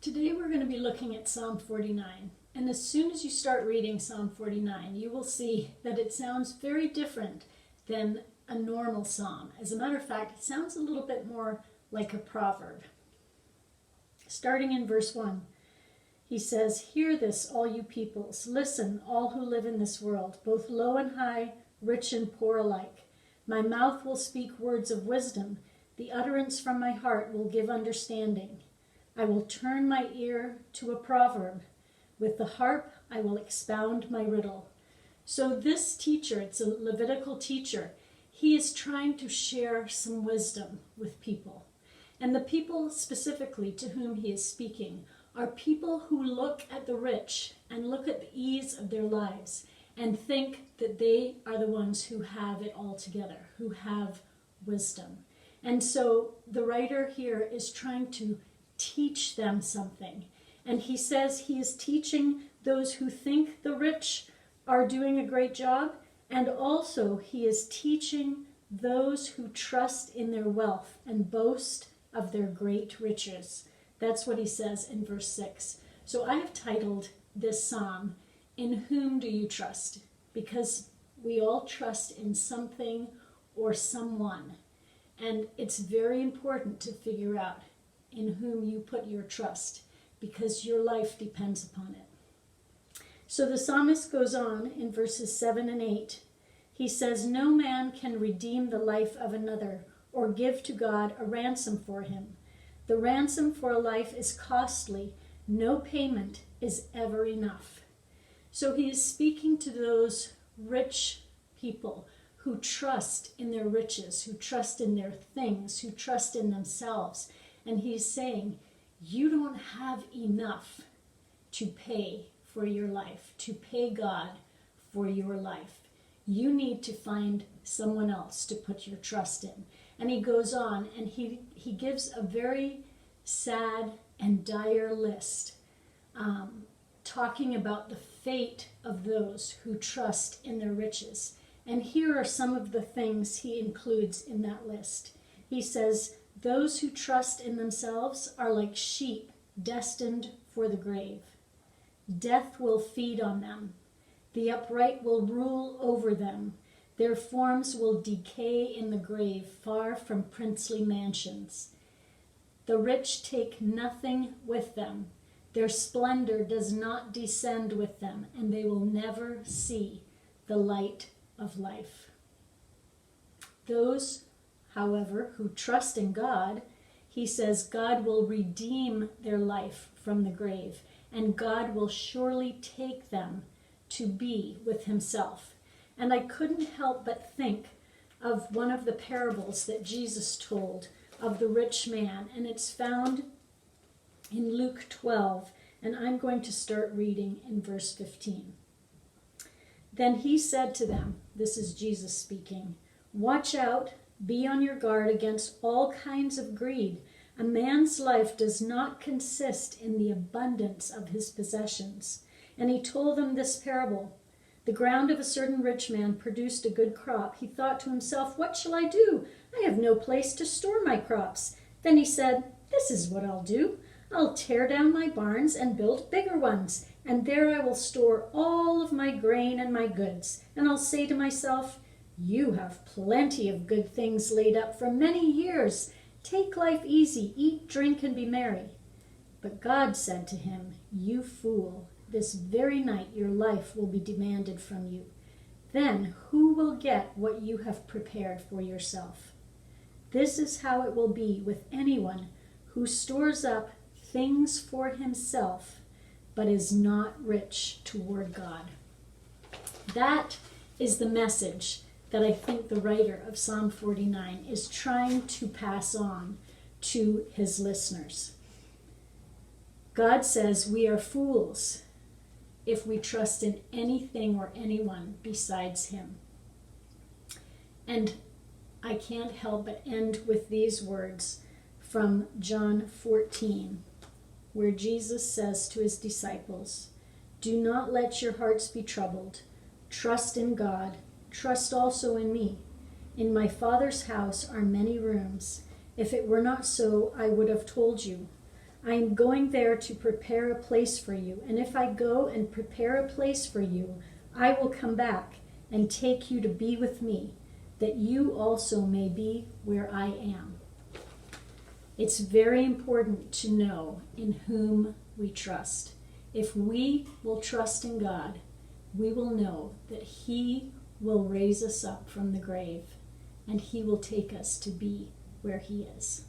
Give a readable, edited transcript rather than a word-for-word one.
Today we're going to be looking at Psalm 49. And as soon as you start reading Psalm 49, you will see that it sounds very different than a normal psalm. As a matter of fact, it sounds a little bit more like a proverb. Starting in verse 1, he says, "Hear this, all you peoples. Listen, all who live in this world, both low and high, rich and poor alike. My mouth will speak words of wisdom. The utterance from my heart will give understanding. I will turn my ear to a proverb. With the harp I will expound my riddle." So this teacher, it's a Levitical teacher, he is trying to share some wisdom with people. And the people specifically to whom he is speaking are people who look at the rich and look at the ease of their lives and think that they are the ones who have it all together, who have wisdom. And so the writer here is trying to teach them something. And he says he is teaching those who think the rich are doing a great job, and also he is teaching those who trust in their wealth and boast of their great riches. That's what he says in verse 6. So I have titled this psalm, "In Whom Do You Trust?" Because we all trust in something or someone. And it's very important to figure out in whom you put your trust, because your life depends upon it. So the psalmist goes on in verses 7 and 8. He says, "No man can redeem the life of another or give to God a ransom for him. The ransom for a life is costly. No payment is ever enough." So he is speaking to those rich people who trust in their riches, who trust in their things, who trust in themselves. And he's saying, you don't have enough to pay for your life, to pay God for your life. You need to find someone else to put your trust in. And he goes on and he gives a very sad and dire list, talking about the fate of those who trust in their riches. And here are some of the things he includes in that list. He says, "Those who trust in themselves are like sheep destined for the grave. Death will feed on them. The upright will rule over them. Their forms will decay in the grave, far from princely mansions. The rich take nothing with them. Their splendor does not descend with them, and they will never see the light of life. Those, however, who trust in God," he says, "God will redeem their life from the grave, and God will surely take them to be with himself." And I couldn't help but think of one of the parables that Jesus told of the rich man, and it's found in Luke 12, and I'm going to start reading in verse 15. "Then he said to them," this is Jesus speaking, "Watch out, be on your guard against all kinds of greed. A man's life does not consist in the abundance of his possessions." And he told them this parable. "The ground of a certain rich man produced a good crop. He thought to himself, 'What shall I do? I have no place to store my crops.' Then he said, 'This is what I'll do. I'll tear down my barns and build bigger ones, and there I will store all of my grain and my goods. And I'll say to myself, you have plenty of good things laid up for many years. Take life easy, eat, drink, and be merry.' But God said to him, 'You fool, this very night your life will be demanded from you. Then who will get what you have prepared for yourself? This is how it will be with anyone who stores up things for himself, but is not rich toward God.'" That is the message that I think the writer of Psalm 49 is trying to pass on to his listeners. God says we are fools if we trust in anything or anyone besides him. And I can't help but end with these words from John 14, where Jesus says to his disciples, "Do not let your hearts be troubled. Trust in God. Trust also in me. In my Father's house are many rooms. If it were not so, I would have told you. I am going there to prepare a place for you. And if I go and prepare a place for you, I will come back and take you to be with me, that you also may be where I am. It's very important to know in whom we trust. If we will trust in God, we will know that He will raise us up from the grave and He will take us to be where He is.